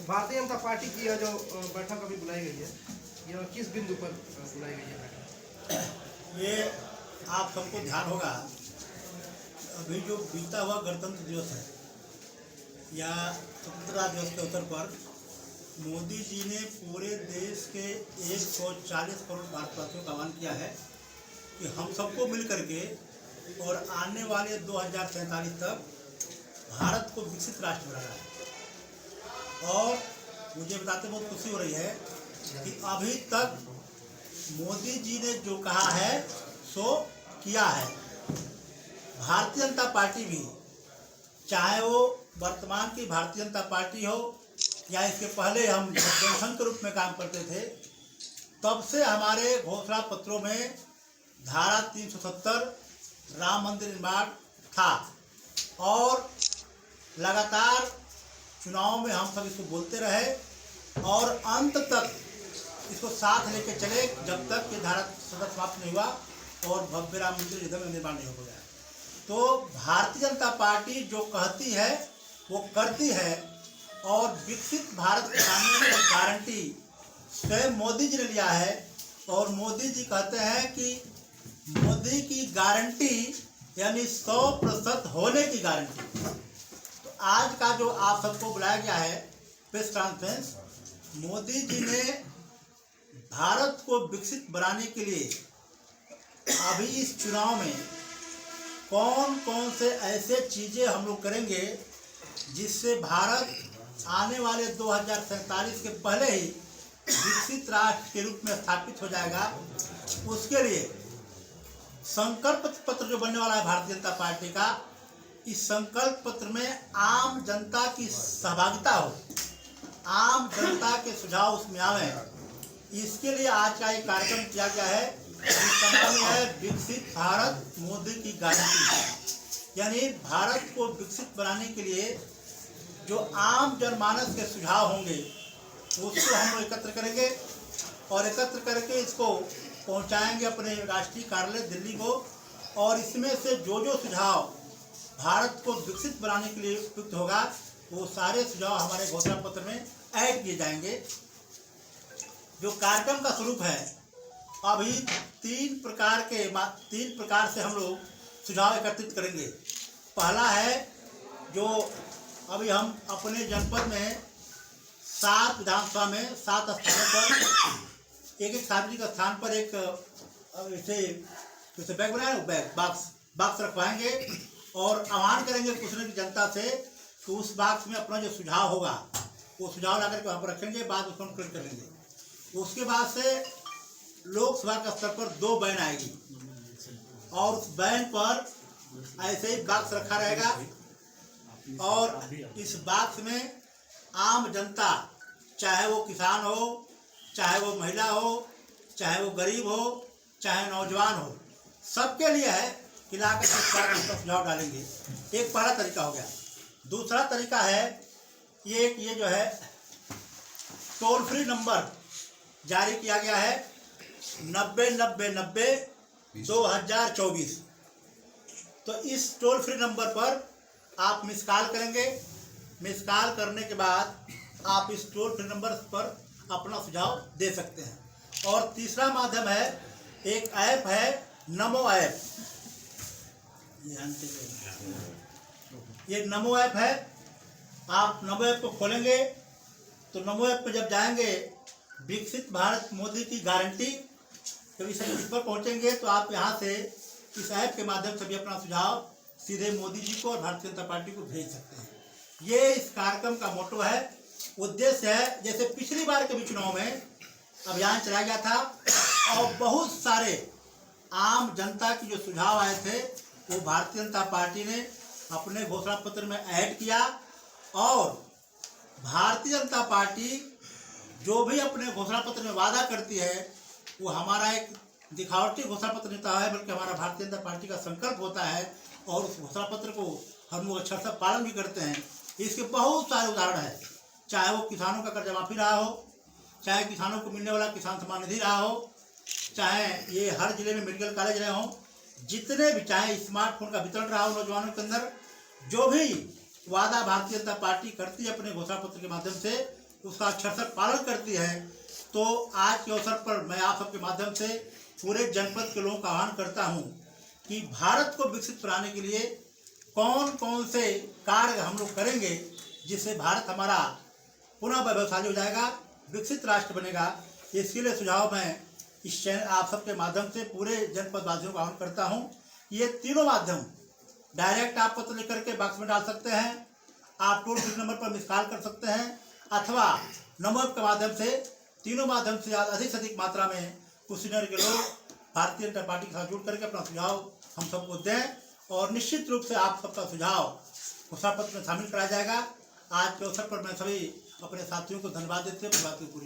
Bharatiya Janata party की यह जो बैठक अभी बुलाई गई है, यह किस बिंदु पर बुलाई गई है बैठक? ये आप सबको ध्यान होगा, अभी जो बीता हुआ गणतंत्र दिवस है या स्वतंत्रता दिवस के अवसर पर मोदी जी ने पूरे देश के 140 करोड़ भारतवासियों का आह्वान किया है कि हम सबको मिल करके और आने वाले 2047 तक भारत को विकसित राष्ट्र बनाना है। और मुझे बताते बहुत खुशी हो रही है कि अभी तक मोदी जी ने जो कहा है सो किया है। भारतीय जनता पार्टी भी, चाहे वो वर्तमान की भारतीय जनता पार्टी हो या इसके पहले हम जनसंघ के रूप में काम करते थे, तब से हमारे घोषणा पत्रों में धारा 370 राम मंदिर निर्माण था और लगातार चुनाव में हम सब इसको बोलते रहे और अंत तक इसको साथ लेके चले जब तक ये धारा सदस्य समाप्त नहीं हुआ और भव्य राम मंदिर इधर में निर्माण नहीं हो गया। तो भारतीय जनता पार्टी जो कहती है वो करती है और विकसित भारत बनाने की गारंटी स्वयं मोदी जी ने लिया है। और मोदी जी कहते हैं कि मोदी की गारंटी यानी 100% होने की गारंटी। तो आज का जो आप सबको बुलाया गया है प्रेस कॉन्फ्रेंस, मोदी जी ने भारत को विकसित बनाने के लिए अभी इस चुनाव में कौन कौन से ऐसे चीज़ें हम लोग करेंगे जिससे भारत आने वाले 2047 के पहले ही विकसित राष्ट्र के रूप में स्थापित हो जाएगा, उसके लिए संकल्प पत्र जो बनने वाला है भारतीय जनता पार्टी का, इस संकल्प पत्र में आम जनता की सहभागिता हो, आम जनता के सुझाव उसमें आवे। इसके लिए आज का एक कार्यक्रम किया गया है जिसका नाम है विकसित भारत मोदी की गारंटी। यानी भारत को विकसित बनाने के लिए जो आम जनमानस के सुझाव होंगे उसको हम लोग एकत्र करेंगे और एकत्र करके इसको पहुंचाएंगे अपने राष्ट्रीय कार्यालय दिल्ली को। और इसमें से जो जो सुझाव भारत को विकसित बनाने के लिए उपयुक्त होगा वो सारे सुझाव हमारे घोषणा पत्र में ऐड किए जाएंगे। जो कार्यक्रम का स्वरूप है, अभी तीन प्रकार से हम लोग सुझाव एकत्रित करेंगे। पहला है जो अभी हम अपने जनपद में 7 विधानसभा में 7 स्थानों पर एक सार्वजनिक स्थान पर एक जैसे बैग बनाया ना, बॉक्स रखवाएंगे और आह्वान करेंगे पूछने की जनता से कि उस बॉक्स में अपना जो सुझाव होगा वो सुझाव ला करके वहाँ पर रखेंगे, बाद उसको हम क्लिक कर लेंगे। उसके बाद से लोकसभा के स्तर पर 2 बैन आएगी और उस बैन पर ऐसे ही बॉक्स रखा रहेगा और इस बॉक्स में आम जनता, चाहे वो किसान हो, चाहे वो महिला हो, चाहे वो गरीब हो, चाहे नौजवान हो, सबके लिए है कि ला कर सुझाव डालेंगे। एक पहला तरीका हो गया। दूसरा तरीका है ये जो है टोल फ्री नंबर जारी किया गया है 909090 2024। तो इस टोल फ्री नंबर पर आप मिस कॉल करेंगे। मिस कॉल करने के बाद आप इस टोल फ्री नंबर पर अपना सुझाव दे सकते हैं। और तीसरा माध्यम है, एक ऐप है नमो ऐप। ये नमो ऐप है। आप नमो ऐप को खोलेंगे तो नमो ऐप पर जब जाएंगे विकसित भारत मोदी की गारंटी, जब इस पर पहुंचेंगे तो आप यहां से इस ऐप के माध्यम से भी अपना सुझाव सीधे मोदी जी को और भारतीय जनता पार्टी को भेज सकते हैं। ये इस कार्यक्रम का मोटो है, उद्देश्य है। जैसे पिछली बार के भी चुनाव में अभियान चलाया गया था और बहुत सारे आम जनता की जो सुझाव आए थे वो भारतीय जनता पार्टी ने अपने घोषणा पत्र में ऐड किया। और भारतीय जनता पार्टी जो भी अपने घोषणा पत्र में वादा करती है वो हमारा एक दिखावटी घोषणा पत्र नहीं होता है, बल्कि हमारा भारतीय जनता पार्टी का संकल्प होता है और उस घोषणा पत्र को हम लोग अक्षर से पालन भी करते हैं। इसके बहुत सारे उदाहरण हैं, चाहे वो किसानों का कर्जा माफी रहा हो, चाहे किसानों को मिलने वाला किसान सम्मान निधि रहा हो, चाहे ये हर जिले में मेडिकल कॉलेज रहे हों, जितने भी, चाहे स्मार्टफोन का वितरण रहा हो नौजवानों के अंदर, जो भी वादा भारतीय जनता पार्टी करती है अपने घोषणा पत्र के माध्यम से उसका अक्षरशः पालन करती है। तो आज के अवसर पर मैं आप सबके माध्यम से पूरे जनपद के लोगों का आह्वान करता हूं कि भारत को विकसित बनाने के लिए कौन कौन से कार्य हम लोग करेंगे जिससे भारत हमारा पुनः वैभवशाली हो जाएगा, विकसित राष्ट्र बनेगा। इसके लिए सुझाव मैं इस चैनल आप सबके माध्यम से पूरे जनपद वासियों का आह्वान करता हूं। ये तीनों माध्यम डायरेक्ट आप पत्र लिख करके बॉक्स में डाल सकते हैं, आप टोल फ्री नंबर पर मिस कॉल कर सकते हैं, अथवा नंबर के माध्यम से, तीनों माध्यम से अधिक से अधिक मात्रा में कुशीनगर के लोग भारतीय जनता पार्टी के साथ जुड़ करके अपना सुझाव हम सबको दें और निश्चित रूप से आप सबका सुझाव घोषणा पत्र में शामिल कराया जाएगा। आज के अवसर पर मैं सभी अपने साथियों को धन्यवाद देते हुए बात पूरी